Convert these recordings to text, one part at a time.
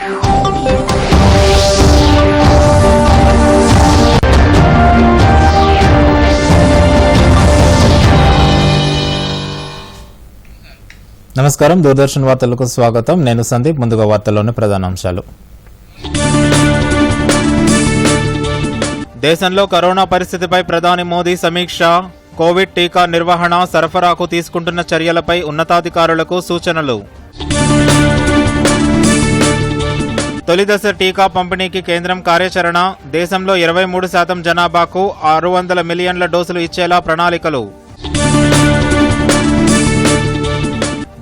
నమస్కారం, దూరదర్శన్ వార్తలకు స్వాగతం. నేను సందీప్. ముందుగా వార్తల్లోని ప్రధానాంశాలు. దేశంలో కరోనా పరిస్థితిపై ప్రధాని మోదీ సమీక్ష. కోవిడ్ టీకా నిర్వహణ, సరఫరాకు తీసుకుంటున్న చర్యలపై ఉన్నతాధికారులకు సూచనలు. తొలిదశ టీకా పంపిణీకి కేంద్రం కార్యాచరణ. దేశంలో 23% జనాభాకు 600 మిలియన్ల డోసులు ఇచ్చేలా ప్రణాళికలు.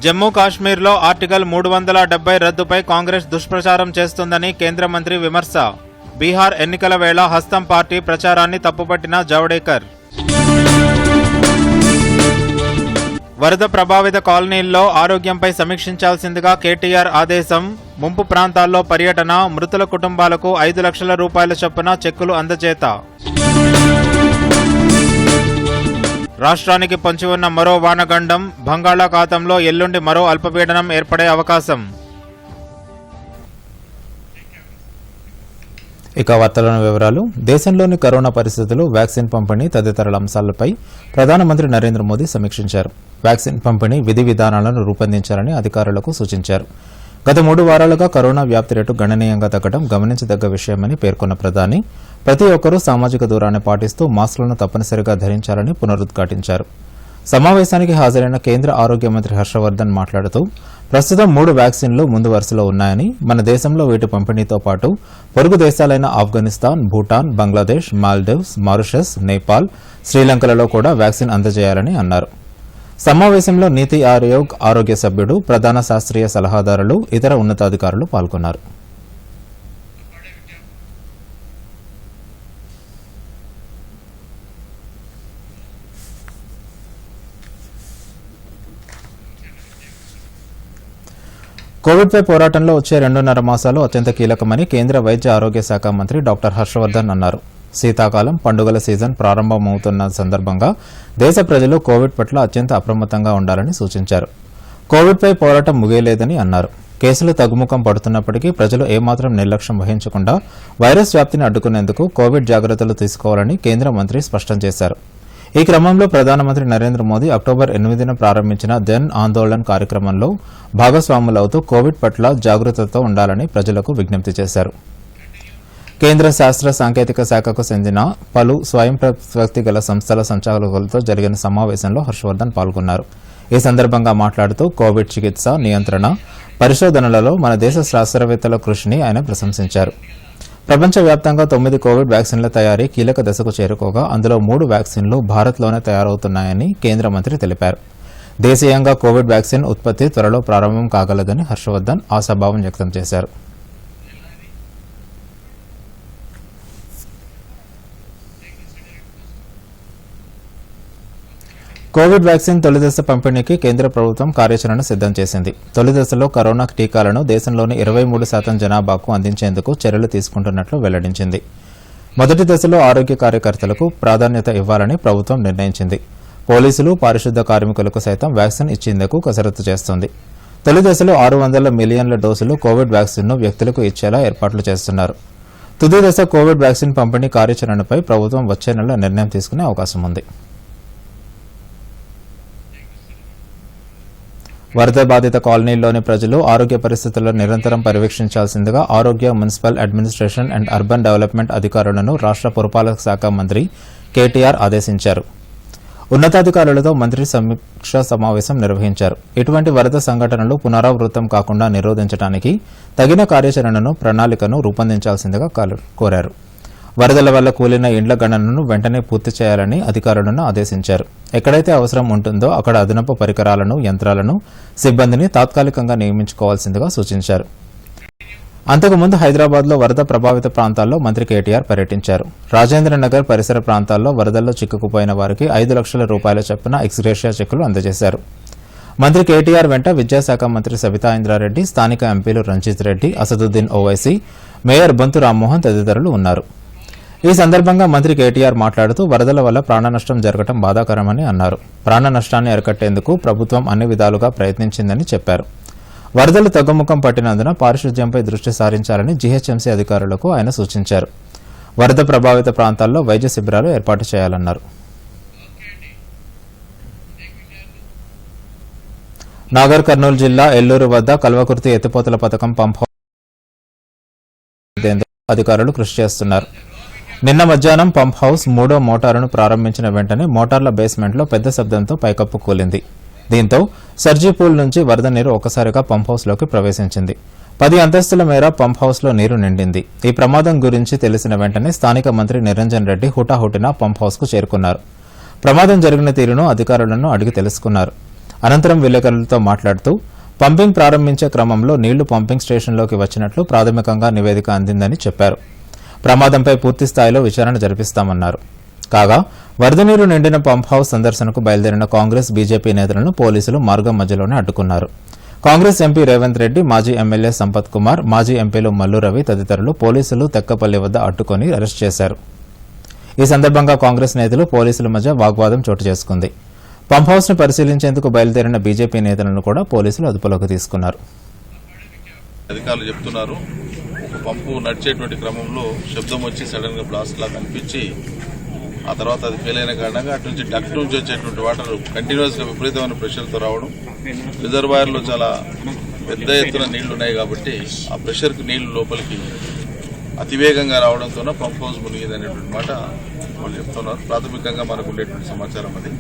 జమ్మూ కాశ్మీర్లో ఆర్టికల్ 370 రద్దుపై కాంగ్రెస్ దుష్ప్రచారం చేస్తుందని కేంద్ర మంత్రి విమర్శ. బీహార్ ఎన్నికల వేళ హస్తం పార్టీ ప్రచారాన్ని తప్పుపట్టిన జావడేకర్. వరద ప్రభావిత కాలనీల్లో ఆరోగ్యంపై సమీక్షించాల్సిందిగా కేటీఆర్ ఆదేశం. ముంపు ప్రాంతాల్లో పర్యటన. మృతుల కుటుంబాలకు 5 లక్షల రూపాయల చొప్పున చెక్కులు అందజేత. రాష్ట్రానికి పొంచి ఉన్న మరో వానగండం. బంగాళాఖాతంలో ఎల్లుండి మరో అల్పపీడనం ఏర్పడే అవకాశం. ఇక వార్తలోని వివరాలు. దేశంలోని కరోనా పరిస్థితులు, వ్యాక్సిన్ పంపిణీ తదితర అంశాలపై ప్రధానమంత్రి నరేంద్ర మోదీ సమీక్షించారు. వ్యాక్సిన్ పంపిణీ విధి విధానాలను రూపొందించాలని అధికారులకు సూచించారు. గత 3 వారాలుగా కరోనా వ్యాప్తి రేటు గణనీయంగా తగ్గడం గమనించదగ్గ విషయమని పేర్కొన్న ప్రధాని ప్రతి ఒక్కరూ సామాజిక దూరాన్ని పాటిస్తూ మాస్కులను తప్పనిసరిగా ధరించాలని పునరుద్ఘాటించారు. సమావేశానికి హాజరైన కేంద్ర ఆరోగ్య మంత్రి హర్షవర్ధన్ మాట్లాడుతూ ప్రస్తుతం 3 వ్యాక్సిన్లు ముందు వరుసలో ఉన్నాయని, మన దేశంలో వీటి పంపిణీతో పాటు పొరుగు దేశాలైన ఆఫ్ఘనిస్తాన్, భూటాన్, బంగ్లాదేశ్, మాల్దీవ్స్, మారిషస్, నేపాల్, శ్రీలంకలలో కూడా వ్యాక్సిన్ అందజేయాలని అన్నారు. సమావేశంలో నీతి ఆయోగ్ ఆరోగ్య సభ్యుడు, ప్రధాన శాస్త్రీయ సలహాదారులు, ఇతర ఉన్నతాధికారులు పాల్గొన్నారు. కోవిడ్పై పోరాటంలో వచ్చే 2.5 మాసాలు అత్యంత కీలకమని కేంద్ర వైద్య ఆరోగ్య శాఖ మంత్రి డాక్టర్ హర్షవర్ధన్ అన్నారు. శీతాకాలం, పండుగల సీజన్ ప్రారంభమవుతున్న సందర్భంగా దేశ ప్రజలు కోవిడ్ పట్ల అత్యంత అప్రమత్తంగా ఉండాలని సూచించారు. కోవిడ్పై పోరాటం ముగియలేదని అన్నారు. కేసులు తగ్గుముఖం పడుతున్నప్పటికీ ప్రజలు ఏమాత్రం నిర్లక్ష్యం వహించకుండా వైరస్ వ్యాప్తిని అడ్డుకునేందుకు కోవిడ్ జాగ్రత్తలు తీసుకోవాలని కేంద్ర మంత్రి స్పష్టం చేశారు. ఈ క్రమంలో ప్రధానమంత్రి నరేంద్ర మోదీ అక్టోబర్ 8న ప్రారంభించిన జన్ ఆందోళన్ కార్యక్రమంలో భాగస్వాములవుతూ కోవిడ్ పట్ల జాగృతతో ఉండాలని ప్రజలకు విజ్ఞప్తి చేశారు. కేంద్ర శాస్త్ర సాంకేతిక శాఖకు చెందిన పలు స్వయం ప్రతిపత్తి గల సంస్థల సంచాలకులతో జరిగిన సమావేశంలో హర్షవర్ధన్ పాల్గొన్నారు. ఈ సందర్భంగా మాట్లాడుతూ కోవిడ్ చికిత్స, నియంత్రణ, పరిశోధనలలో మన దేశ శాస్త్రవేత్తల కృషిని ఆయన ప్రశంసించారు. ప్రపంచవ్యాప్తంగా 9 కోవిడ్ వ్యాక్సిన్ల తయారీ కీలక దశకు చేరుకోగా అందులో 3 వ్యాక్సిన్లు భారత్లోనే తయారవుతున్నాయని కేంద్ర మంత్రి తెలిపారు. దేశీయంగా కోవిడ్ వ్యాక్సిన్ ఉత్పత్తి త్వరలో ప్రారంభం కాగలదని హర్షవర్ధన్ ఆశాభావం వ్యక్తం చేశారు. కోవిడ్ వ్యాక్సిన్ తొలిదశ పంపిణీకి కేంద్ర ప్రభుత్వం కార్యాచరణ సిద్దం చేసింది. తొలిదశలో కరోనా టీకాలను దేశంలోని 23% జనాభాకు అందించేందుకు చర్యలు తీసుకుంటున్నట్లు వెల్లడించింది. మొదటి దశలో ఆరోగ్య కార్యకర్తలకు ప్రాధాన్యత ఇవ్వాలని ప్రభుత్వం నిర్ణయించింది. పోలీసులు, పారిశుద్ధ్య కార్మికులకు సైతం వ్యాక్సిన్ ఇచ్చేందుకు కసరత్తు చేస్తోంది. తొలి దశలో 600 మిలియన్ల డోసులు కోవిడ్ వ్యాక్సిన్ను వ్యక్తులకు ఇచ్చేలా ఏర్పాట్లు చేస్తున్నారు. తుది దశ కోవిడ్ వ్యాక్సిన్ పంపిణీ కార్యాచరణపై ప్రభుత్వం వచ్చే నెల నిర్ణయం తీసుకునే అవకాశం ఉంది. వరద బాధిత కాలనీల్లోని ప్రజలు ఆరోగ్య పరిస్థితులను నిరంతరం పర్యవేక్షించాల్సిందిగా ఆరోగ్య, municipal administration and urban development అధికారులను రాష్ట్ర పురపాలక శాఖ మంత్రి కేటీఆర్ ఆదేశించారు. ఉన్నతాధికారులతో మంత్రి సమీక్ష సమావేశం నిర్వహించారు. ఇటువంటి వరద సంఘటనలు పునరావృతం కాకుండా నిరోధించడానికి తగిన కార్యాచరణను, ప్రణాళికను రూపొందించాల్సిందిగా కోరారు. వరదల వల్ల కూలిన ఇండ్ల గణనను వెంటనే పూర్తి చేయాలని అధికారులను ఆదేశించారు. ఎక్కడైతే అవసరం ఉంటుందో అక్కడ అదనపు పరికరాలను, యంత్రాలను, సిబ్బందిని తాత్కాలికంగా నియమించుకోవాల్సిందిగా సూచించారు. అంతకుముందు హైదరాబాద్లో వరద ప్రభావిత ప్రాంతాల్లో మంత్రి కేటీఆర్ పర్యటించారు. రాజేంద్రనగర్ పరిసర ప్రాంతాల్లో వరదల్లో చిక్కుకుపోయిన వారికి 5 లక్షల రూపాయల చొప్పున ఎక్స్గ్రేషియా చెక్కులు అందజేశారు. మంత్రి కేటీఆర్ వెంట విద్యాశాఖ మంత్రి సబితా ఇంద్రారెడ్డి, స్థానిక ఎంపీలు రంజిత్ రెడ్డి, అసదుద్దీన్ ఓవైసీ, మేయర్ బొంతు రామ్మోహన్ తదితరులు ఉన్నారు. ఈ సందర్భంగా మంత్రి కేటీఆర్ మాట్లాడుతూ వరదల వల్ల ప్రాణ నష్టం జరగడం బాధాకరమని అన్నారు. ప్రాణ నష్టాన్ని అరికట్టేందుకు ప్రభుత్వం అన్ని విధాలుగా ప్రయత్నించిందని చెప్పారు. వరదలు తగ్గుముఖం పట్టినందున పారిశుధ్యంపై దృష్టి సారించాలని జీహెచ్ఎంసీ అధికారులకు ఆయన సూచించారు. వరద ప్రభావిత ప్రాంతాల్లో వైద్య శిబిరాలు ఏర్పాటు చేయాలన్నారు. నాగర్ కర్నూలు జిల్లా ఎల్లూరు వద్ద కల్వకుర్తి ఎత్తిపోతల పథకం పంప్ హౌస్ అధికారులు కృషి చేస్తున్నారు. నిన్న మధ్యాహ్నం పంప్ హౌస్ 3వ మోటారును ప్రారంభించిన వెంటనే మోటార్ల బేస్మెంట్లో పెద్ద శబ్దంతో పైకప్పు కూలింది. దీంతో సర్జీపూల్ నుంచి వరద నీరు ఒక్కసారిగా పంప్ హౌస్లోకి ప్రవేశించింది. 10 అంతస్తుల మేర పంప్ హౌస్లో నీరు నిండింది. ఈ ప్రమాదం గురించి తెలిసిన వెంటనే స్థానిక మంత్రి నిరంజన్ రెడ్డి హుటాహుటిన పంప్ హౌస్కు చేరుకున్నారు. ప్రమాదం జరిగిన తీరును అధికారులను అడిగి తెలుసుకున్నారు. అనంతరం విలేకరులతో మాట్లాడుతూ పంపింగ్ ప్రారంభించే క్రమంలో నీళ్లు పంపింగ్ స్టేషన్లోకి వచ్చినట్లు ప్రాథమికంగా నివేదిక అందిందని చెప్పారు. ప్రమాదంపై పూర్తి స్థాయిలో విచారణ జరిపిస్తామన్నారు. కాగా వరద నీరు నిండిన పంప్ హౌస్ సందర్శనకు బయలుదేరిన కాంగ్రెస్ బీజేపీ నేతలను పోలీసులు మార్గం మధ్యలోనే అడ్డుకున్నారు. కాంగ్రెస్ ఎంపీ రేవంత్ రెడ్డి, మాజీ ఎమ్మెల్యే సంపత్ కుమార్, మాజీ ఎంపీలు మల్లు రవి తదితరులు పోలీసులు తెక్కపల్లి వద్ద అడ్డుకుని అరెస్ట్ చేశారు. ఈ సందర్భంగా కాంగ్రెస్ నేతలు పోలీసుల మధ్య వాగ్వాదం చోటు చేసుకుంది. పంప్ హౌస్ ను పరిశీలించేందుకు బయలుదేరిన బీజేపీ నేతలను కూడా పోలీసులు అదుపులోకి తీసుకున్నారు. అధికారులు చెప్తున్నారు, పంపు నడిచేటువంటి క్రమంలో శబ్దం వచ్చి సడన్ గా బ్లాస్ట్ లాగా అనిపించి ఆ తర్వాత అది ఫెయిల్ అయిన కారణంగా అటు నుంచి డక్ట్ నుంచి వచ్చేటువంటి వాటర్ కంటిన్యూస్ గా విపరీతమైన ప్రెషర్ తో రావడం, రిజర్వాయర్ లో చాలా పెద్ద ఎత్తున నీళ్లు ఉన్నాయి కాబట్టి ఆ ప్రెషర్ కు నీళ్లు లోపలికి అతివేగంగా రావడంతో పంప్ హౌస్ మునిగింది అనేటువంటి మాట వాళ్ళు చెప్తున్నారు. ప్రాథమికంగా మనకు ఉండేటువంటి సమాచారం అది.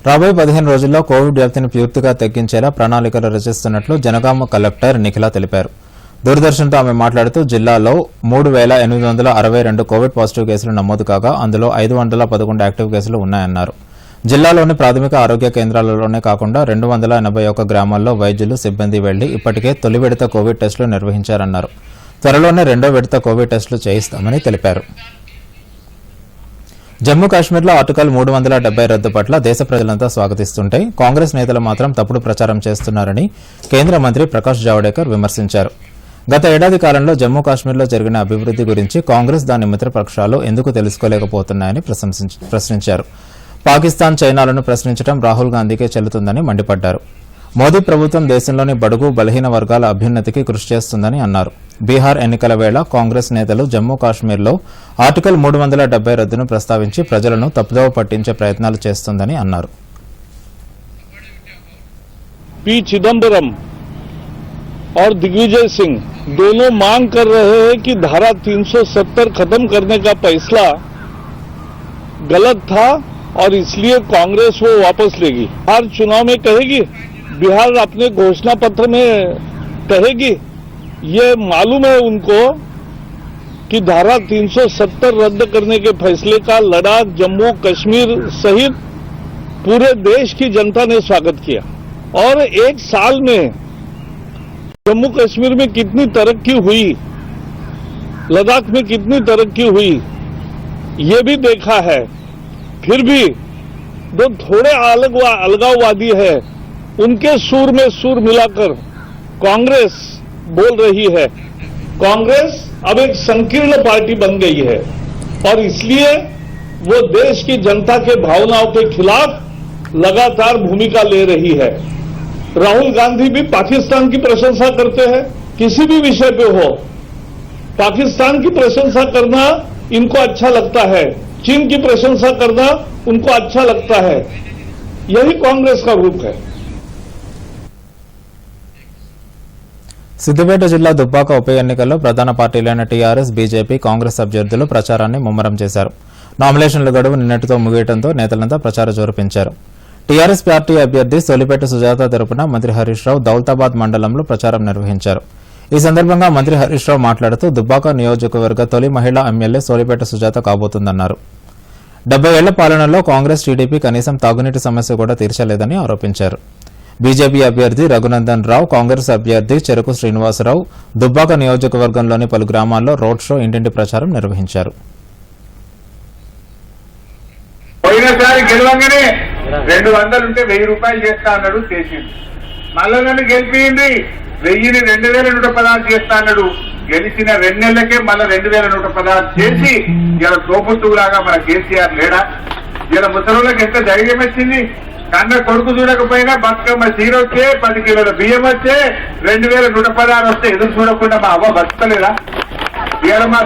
రాబోయే 15 రోజుల్లో కోవిడ్ వ్యాప్తిని పూర్తిగా తగ్గించేలా ప్రణాళికలు రచిస్తున్నట్లు జనగామ కలెక్టర్ నిఖిల తెలిపారు. దూరదర్శన్తో ఆమె మాట్లాడుతూ జిల్లాలో 3,862 కోవిడ్ పాజిటివ్ కేసులు నమోదు కాగా అందులో 511 యాక్టివ్ కేసులు ఉన్నాయన్నారు. జిల్లాలోని ప్రాథమిక ఆరోగ్య కేంద్రాలలోనే కాకుండా 281 గ్రామాల్లో వైద్యులు, సిబ్బంది వెళ్లి ఇప్పటికే తొలి విడత కోవిడ్ టెస్టులు నిర్వహించారన్నారు. త్వరలోనే రెండో విడత కోవిడ్ టెస్టులు చేయిస్తామని తెలిపారు. జమ్మూ కాశ్మీర్లో ఆర్టికల్ 370 రద్దు పట్ల దేశ ప్రజలంతా స్వాగతిస్తుంటే కాంగ్రెస్ నేతలు మాత్రం తప్పుడు ప్రచారం చేస్తున్నారని కేంద్ర మంత్రి ప్రకాష్ జావడేకర్ విమర్శించారు. గత ఏడాది కాలంలో జమ్మూ కాశ్మీర్లో జరిగిన అభివృద్ది గురించి కాంగ్రెస్ దాని మిత్రపక్షాలు ఎందుకు తెలుసుకోలేకపోతున్నాయని ప్రశ్నించారు. పాకిస్తాన్, చైనాలను ప్రశ్నించడం రాహుల్ గాంధీకే చెల్లుతుందని మండిపడ్డారు. మోదీ ప్రభుత్వం దేశంలోని బడుగు, బలహీన వర్గాల అభ్యున్నతికి కృషి చేస్తుందని అన్నారు. బీహార్ ఎన్నికల వేళ కాంగ్రెస్ నేతలు జమ్మూ కాశ్మీర్లో ఆర్టికల్ 370 రద్దును ప్రస్తావించి ప్రజలను తప్పుదోవ పట్టించే ప్రయత్నాలు చేస్తుందని అన్నారు. पी चिदम्बरम और दिग्विजय सिंह दोनों मांग कर रहे हैं कि धारा 370 खत्म करने का फैसला गलत था और इसलिए कांग्रेस वो वापस लेगी। हर चुनाव में कहेगी, बिहार अपने घोषणा पत्र में कहेगी। ये मालूम है उनको कि धारा 370 रद्द करने के फैसले का लद्दाख, जम्मू कश्मीर सहित पूरे देश की जनता ने स्वागत किया और एक साल में जम्मू कश्मीर में कितनी तरक्की हुई, लद्दाख में कितनी तरक्की हुई, ये भी देखा है। फिर भी जो थोड़े अलगाववादी है उनके सुर में सुर मिलाकर कांग्रेस बोल रही है, कांग्रेस अब एक संकीर्ण पार्टी बन गई है और इसलिए वो देश की जनता के भावनाओं के खिलाफ लगातार भूमिका ले रही है। राहुल गांधी भी पाकिस्तान की प्रशंसा करते हैं, किसी भी विषय पे हो पाकिस्तान की प्रशंसा करना इनको अच्छा लगता है, चीन की प्रशंसा करना उनको अच्छा लगता है। यही कांग्रेस का रूप है। సిద్దిపేట జిల్లా దుబ్బాక ఉప ఎన్నికల్లో ప్రధాన పార్టీలైన టీఆర్ఎస్, బీజేపీ, కాంగ్రెస్ అభ్యర్థులు ప్రచారాన్ని ముమ్మరం చేశారు. నామినేషన్ల గడువు నిన్నటితో ముగియడంతో నేతలంతా ప్రచార జోరు పెంచారు. టీఆర్ఎస్ పార్టీ అభ్యర్థి సోలిపేట సుజాత తరపున మంత్రి హరీష్ రావు దౌలతాబాద్ మండలంలో ప్రచారం నిర్వహించారు. ఈ సందర్భంగా మంత్రి హరీష్ రావు మాట్లాడుతూ దుబ్బాక నియోజకవర్గ తొలి మహిళా ఎమ్మెల్యే సోలిపేట సుజాత కాబోతుందన్నారు. 70 ఏళ్ల పాలనలో కాంగ్రెస్, టీడీపీ కనీసం తాగునీటి సమస్య కూడా తీర్చలేదని ఆరోపించారు. బీజేపీ అభ్యర్థి రఘునందన్ రావు, కాంగ్రెస్ అభ్యర్థి చెరుకు శ్రీనివాసరావు దుబ్బాక నియోజకవర్గంలోని పలు గ్రామాల్లో రోడ్ షో, ఇంటింటి ప్రచారం నిర్వహించారు. పోయినసారి గెలవంగానే 200 ఉంటే 1000 రూపాయలు చేస్తా అన్నాడు, చేసింది. మళ్ళా నన్ను గెలిపింది 1000ని 2116 చేస్తా అన్నాడు. గెలిచిన 2 నెలలకే మళ్ళా 2116 చేసి ఇలా తోపుతులాగా మన కేసీఆర్ లేడా? ఇలా ముసలికి ఎంత ధైర్యం వచ్చింది? కన్న కొడుకు చూడకపోయినా బతుకమ్మ చీర వచ్చే, 10 కిలోల బియ్యం వచ్చే, 2116 వస్తే ఎదురు చూడకుండా మా అవ్వ బతకలేదా? ఇలా మా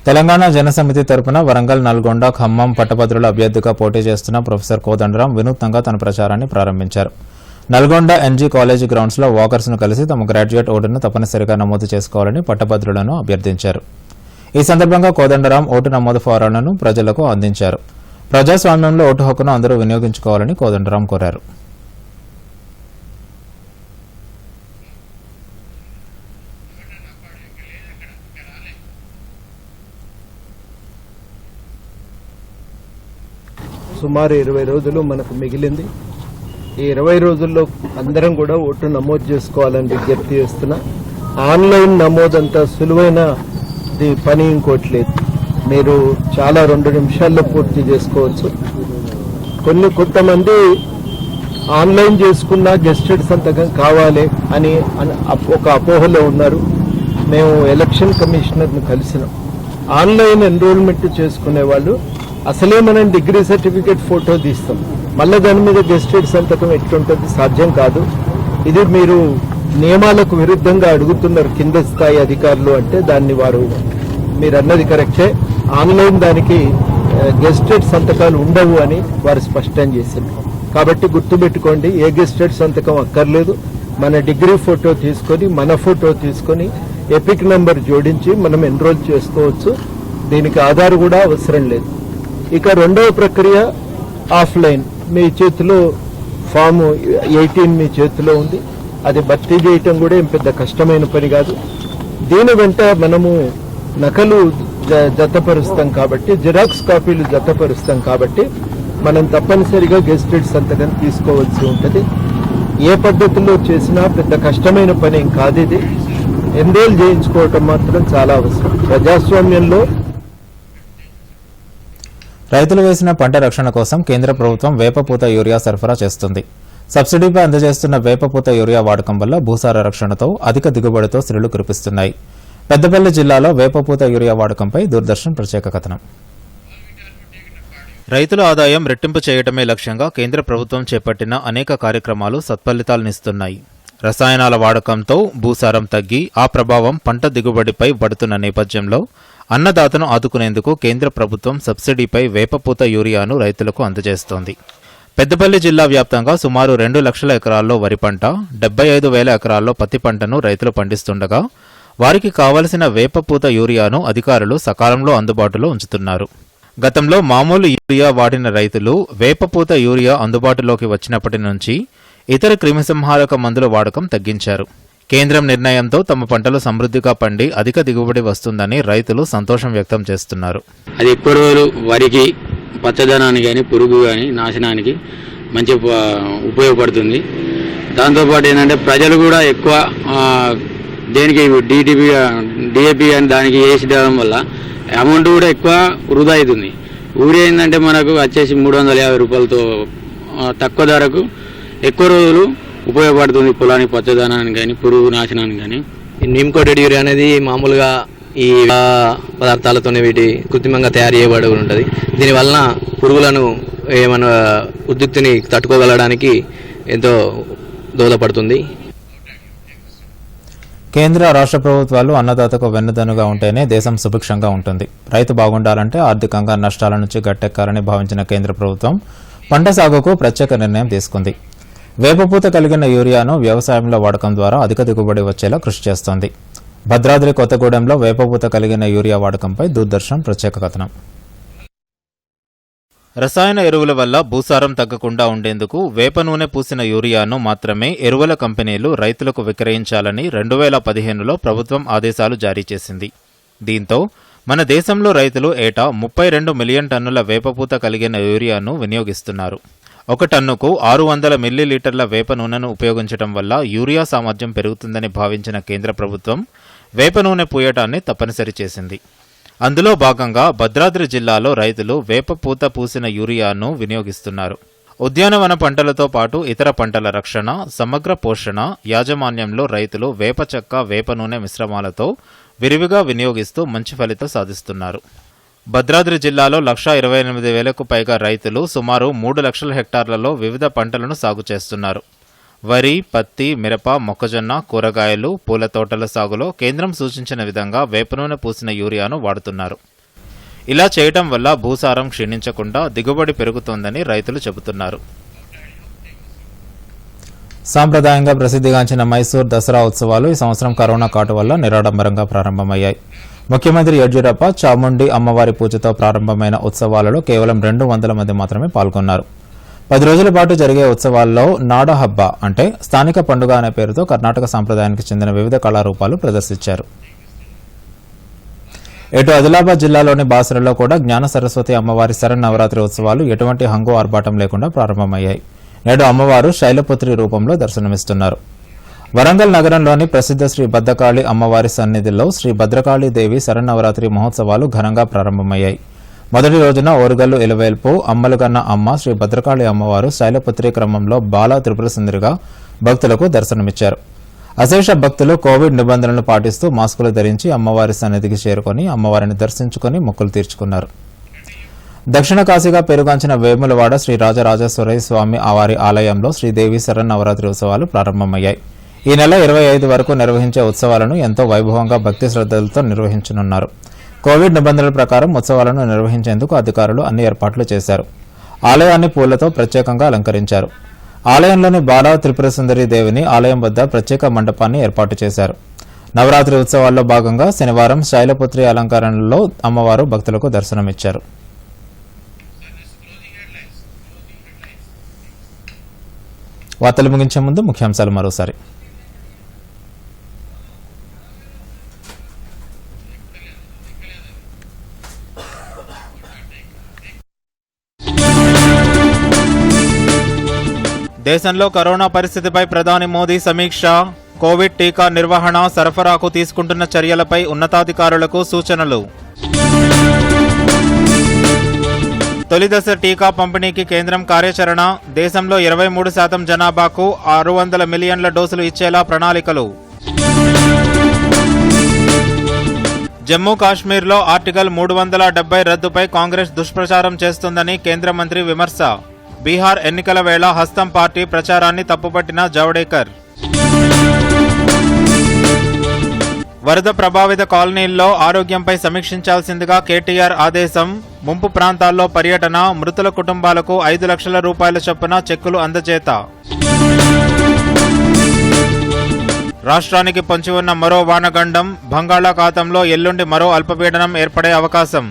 తెలంగాణ జనసమితి తరపున వరంగల్, నల్గొండ, ఖమ్మం పట్టభద్రుల అభ్యర్థిగా పోటీ చేస్తున్న ప్రొఫెసర్ కోదండరాం వినూత్నంగా తన ప్రచారాన్ని ప్రారంభించారు. నల్గొండ ఎన్జీ కాలేజీ గ్రౌండ్స్ లో వాకర్స్ ను కలిసి తమ గ్రాడ్యుయేట్ ఓటును తప్పనిసరిగా నమోదు చేసుకోవాలని పట్టభద్రులను అభ్యర్థించారు. ఈ సందర్భంగా కోదండరాం ఓటు నమోదు ఫారాలను ప్రజలకు అందించారు. ప్రజాస్వామ్యంలో ఓటు హక్కును అందరూ వినియోగించుకోవాలని కోదండరాం కోరారు. సుమారు 20 రోజులు మనకు మిగిలింది. ఈ 20 రోజుల్లో అందరం కూడా ఓటు నమోదు చేసుకోవాలని విజ్ఞప్తి చేస్తున్నా. ఆన్లైన్ నమోదంతా సులువైన పని ఇంకోటి లేదు. మీరు చాలా 2 నిమిషాల్లో పూర్తి చేసుకోవచ్చు. కొంతమంది ఆన్లైన్ చేసుకున్నా గెస్టెడ్ సంతకం కావాలి అని ఒక అపోహలో ఉన్నారు. మేము ఎలక్షన్ కమిషనర్ను కలిసినాం. ఆన్లైన్ ఎన్రోల్మెంట్ చేసుకునే వాళ్ళు అసలే మనం డిగ్రీ సర్టిఫికేట్ ఫోటో తీస్తాం, మళ్ళీ దాని మీద గెస్టెడ్ సంతకం ఎట్లుంటుంది? సాధ్యం కాదు. ఇది మీరు నియమాలకు విరుద్ధంగా అడుగుతున్నారు కింద స్థాయి అధికారులు అంటే దాన్ని మీరు అన్నది కరెక్టే. ఆన్లైన్ దానికి గెస్టెడ్ సంతకాలు ఉండవు అని వారు స్పష్టం చేశారు. కాబట్టి గుర్తుపెట్టుకోండి, ఏ గెస్టెడ్ సంతకం అక్కర్లేదు. మన డిగ్రీ ఫోటో తీసుకొని, మన ఫోటో తీసుకొని ఎపిక్ నెంబర్ జోడించి మనం ఎన్రోల్ చేసుకోవచ్చు. దీనికి ఆధార్ కూడా అవసరం లేదు. ఇక రెండవ ప్రక్రియ ఆఫ్లైన్. మీ చేతిలో ఫామ్ 18 మీ చేతిలో ఉంది. అది భర్తీ చేయటం కూడా ఏం పెద్ద కష్టమైన పని కాదు. దీని వెంట మనము నకలు జతపరుస్తాం కాబట్టి, జిరాక్స్ కాపీలు జతపరుస్తాం కాబట్టి మనం తప్పనిసరిగా గెస్టెడ్ సంతకం తీసుకోవాల్సి ఉంటుంది. ఏ పద్ధతిలో చేసినా పెద్ద కష్టమైన పని ఏం కాదు. ఇది ఎన్రోల్ చేయించుకోవటం మాత్రం చాలా అవసరం ప్రజాస్వామ్యంలో. రైతులు వేసిన పంట రక్షణ కోసం కేంద్ర ప్రభుత్వం వేపపూత యూరియా సరఫరా చేస్తుంది. సబ్సిడీపై అందజేస్తున్న వేపపూత యూరియా వాడకం వల్ల భూసార రక్షణతో అధిక దిగుబడితో శ్రీలు కురిపిస్తున్నాయి. పెద్దపల్లి జిల్లాలో వేపపూత యూరియా వాడకంపై దూరదర్శన్ ప్రత్యేక కథనం. రైతుల ఆదాయం రెట్టింపు చేయడమే లక్ష్యంగా కేంద్ర ప్రభుత్వం చేపట్టిన అనేక కార్యక్రమాలు సత్ఫలితాలనిస్తున్నాయి. రసాయనాల వాడకంతో భూసారం తగ్గి ఆ ప్రభావం పంట దిగుబడిపై పడుతున్న నేపథ్యంలో అన్నదాతను ఆదుకునేందుకు కేంద్ర ప్రభుత్వం సబ్సిడీపై వేపపూత యూరియాను రైతులకు అందజేస్తోంది. పెద్దపల్లి జిల్లా వ్యాప్తంగా సుమారు 2 లక్షల ఎకరాల్లో వరి పంట, 75,000 ఎకరాల్లో పత్తి పంటను రైతులు పండిస్తుండగా వారికి కావలసిన వేపపూత యూరియాను అధికారులు సకాలంలో అందుబాటులో ఉంచుతున్నారు. గతంలో మామూలు యూరియా వాడిన రైతులు వేపపూత యూరియా అందుబాటులోకి వచ్చినప్పటి నుంచి ఇతర క్రిమిసంహారక మందుల వాడకం తగ్గించారు. కేంద్రం నిర్ణయంతో తమ పంటలు సమృద్ధిగా పండి అధిక దిగుబడి వస్తుందని రైతులు సంతోషం వ్యక్తం చేస్తున్నారు. అది ఎక్కువ రోజులు వరికి పచ్చదనానికి కానీ పురుగు కానీ నాశనానికి మంచి ఉపయోగపడుతుంది. దాంతోపాటు ఏంటంటే ప్రజలు కూడా ఎక్కువ దేనికి డిఏపి అని దానికి వేసడం వల్ల అమౌంట్ కూడా ఎక్కువ వృధా అవుతుంది. ఊరి ఏంటంటే మనకు వచ్చేసి 350 రూపాయలతో తక్కువ ధరకు ఎక్కువ రోజులు ఉపయోగపడుతుంది పొలానికి పచ్చదనానికి కానీ పురుగు నాశనానికి కానీ. ఈ నీమ్ కోటెడ్ యూరియా అనేది మామూలుగా ఈ పదార్థాలతోనే వీటి కృత్రిమంగా తయారు చేయబడి ఉంటుంది. దీనివలన పురుగులను ఏమైనా ఉద్రిక్తిని తట్టుకోగలడానికి ఎంతో దోహదపడుతుంది. కేంద్ర రాష్ట్ర ప్రభుత్వాలు అన్నదాతకు వెన్నుదన్నుగా ఉంటేనే దేశం సుభిక్షంగా ఉంటుంది. రైతు బాగుండాలంటే ఆర్థికంగా నష్టాల నుంచి గట్టెక్కాలని భావించిన కేంద్ర ప్రభుత్వం పంట సాగుకు ప్రత్యేక నిర్ణయం తీసుకుంది. వేపపూత కలిగిన యూరియాను వ్యవసాయంలో వాడకం ద్వారా అధిక దిగుబడి వచ్చేలా కృషి చేస్తోంది. భద్రాద్రి కొత్తగూడెంలో వేపపూత కలిగిన యూరియా వాడకంపై దూరదర్శన్ ప్రత్యేక కథనం. రసాయన ఎరువుల వల్ల భూసారం తగ్గకుండా ఉండేందుకు వేప నూనె పూసిన యూరియాను మాత్రమే ఎరువుల కంపెనీలు రైతులకు విక్రయించాలని 2015లో ప్రభుత్వం ఆదేశాలు జారీ చేసింది. దీంతో మన దేశంలో రైతులు ఏటా 32 మిలియన్ టన్నుల వేపపూత కలిగిన యూరియాను వినియోగిస్తున్నారు. ఒక టన్నుకు 600 మిల్లీలీటర్ల వేప నూనెను ఉపయోగించడం వల్ల యూరియా సామర్థ్యం పెరుగుతుందని భావించిన కేంద్ర ప్రభుత్వం వేప నూనె పూయటాన్ని తప్పనిసరి చేసింది. అందులో భాగంగా భద్రాద్రి జిల్లాలో రైతులు వేప పూత పూసిన యూరియాను వినియోగిస్తున్నారు. ఉద్యానవన పంటలతో పాటు ఇతర పంటల రక్షణ, సమగ్ర పోషణ యాజమాన్యంలో రైతులు వేప చెక్క, వేప నూనె మిశ్రమాలతో విరివిగా వినియోగిస్తూ మంచి ఫలితం సాధిస్తున్నారు. భద్రాద్రి జిల్లాలో 128,000కు పైగా రైతులు సుమారు 3 లక్షల హెక్టార్లలో వివిధ పంటలను సాగు చేస్తున్నారు. వరి, పత్తి, మిరప, మొక్కజొన్న, కూరగాయలు, పూల తోటల సాగులో కేంద్రం సూచించిన విధంగా వేప నూనె పూసిన యూరియాను వాడుతున్నారు. ఇలా చేయటం వల్ల భూసారం క్షీణించకుండా దిగుబడి పెరుగుతోందని రైతులు చెబుతున్నారు. సాంప్రదాయంగా ప్రసిద్ధిగాంచిన మైసూర్ దసరా ఉత్సవాలు ఈ సంవత్సరం కరోనా కాటు వల్ల నిరాడంబరంగా ప్రారంభమయ్యాయి. ముఖ్యమంత్రి యడ్యూరప్ప చాముండి అమ్మవారి పూజతో ప్రారంభమైన ఉత్సవాలలో కేవలం 200 మంది మాత్రమే పాల్గొన్నారు. 10 రోజుల పాటు జరిగే ఉత్సవాల్లో నాడహబ్బ అంటే స్థానిక పండుగ అనే పేరుతో కర్ణాటక సంప్రదాయానికి చెందిన వివిధ కళారూపాలు ప్రదర్శించారు. ఇటు ఆదిలాబాద్ జిల్లాలోని బాసరలో కూడా జ్ఞాన సరస్వతి అమ్మవారి శరన్నవరాత్రి ఉత్సవాలు ఎటువంటి హంగు ఆర్భాటం లేకుండా ప్రారంభమయ్యాయి. నేడు అమ్మవారు శైలపుత్రి రూపంలో దర్శనమిస్తున్నారు. వరంగల్ నగరంలోని ప్రసిద్ధ శ్రీ భద్రకాళి అమ్మవారి సన్నిధిలో శ్రీ భద్రకాళీదేవి శరన్నవరాత్రి మహోత్సవాలు ఘనంగా ప్రారంభమయ్యాయి. మొదటి రోజున ఓరుగల్లు ఇలవేల్పు అమ్మలుగన్న అమ్మ శ్రీ భద్రకాళి అమ్మవారు శైలపుత్రి క్రమంలో బాలా త్రిపుర సుందరిగా భక్తులకు దర్శనమిచ్చారు. అశేష భక్తులు కోవిడ్ నిబంధనలు పాటిస్తూ మాస్కులు ధరించి అమ్మవారి సన్నిధికి చేరుకుని అమ్మవారిని దర్శించుకుని మొక్కులు తీర్చుకున్నారు. దక్షిణ కాశీగా పేరుగాంచిన వేములవాడ శ్రీ రాజరాజేశ్వరయ్య స్వామి వారి ఆలయంలో శ్రీదేవి శరన్నవరాత్రి ఉత్సవాలు ప్రారంభమయ్యాయి. ఈ నెల 25 వరకు నిర్వహించే ఉత్సవాలను ఎంతో వైభవంగా భక్తి శ్రద్ధలతో నిర్వహించనున్నారు. కోవిడ్ నిబంధనల ప్రకారం ఉత్సవాలను నిర్వహించేందుకు అధికారులు అన్ని ఏర్పాట్లు చేశారు. ఆలయాన్ని పూలతో ప్రత్యేకంగా అలంకరించారు. ఆలయంలోని బాలా త్రిపుర సుందరి దేవిని ఆలయం వద్ద ప్రత్యేక మండపాన్ని ఏర్పాటు చేశారు. నవరాత్రి ఉత్సవాల్లో భాగంగా శనివారం శైలపుత్రి అలంకరణలో అమ్మవారు భక్తులకు దర్శనమిచ్చారు. వార్తలు ముగించే ముందు ముఖ్యాంశాలు మరోసారి. దేశంలో కరోనా పరిస్థితిపై ప్రధాని మోదీ సమీక్ష. కోవిడ్ టీకా నిర్వహణ, సరఫరాకు తీసుకుంటున్న చర్యలపై ఉన్నతాధికారులకు సూచనలు. తొలిదశ టీకా పంపిణీకి కేంద్రం కార్యాచరణ. దేశంలో 23% జనాభాకు 600 మిలియన్ల డోసులు ఇచ్చేలా ప్రణాళికలు. జమ్మూ కాశ్మీర్లో ఆర్టికల్ 370 రద్దుపై కాంగ్రెస్ దుష్ప్రచారం చేస్తుందని కేంద్ర మంత్రి విమర్శ. బీహార్ ఎన్నికల వేళ హస్తం పార్టీ ప్రచారాన్ని తప్పుపట్టిన జావడేకర్. వరద ప్రభావిత కాలనీల్లో ఆరోగ్యంపై సమీక్షించాల్సిందిగా కేటీఆర్ ఆదేశం. ముంపు ప్రాంతాల్లో పర్యటన, మృతుల కుటుంబాలకు 5 లక్షల రూపాయల చొప్పున చెక్కులు అందజేత. రాష్ట్రానికి పొంచి ఉన్న మరో వానగండం. బంగాళాఖాతంలో ఎల్లుండి మరో అల్పపీడనం ఏర్పడే అవకాశం.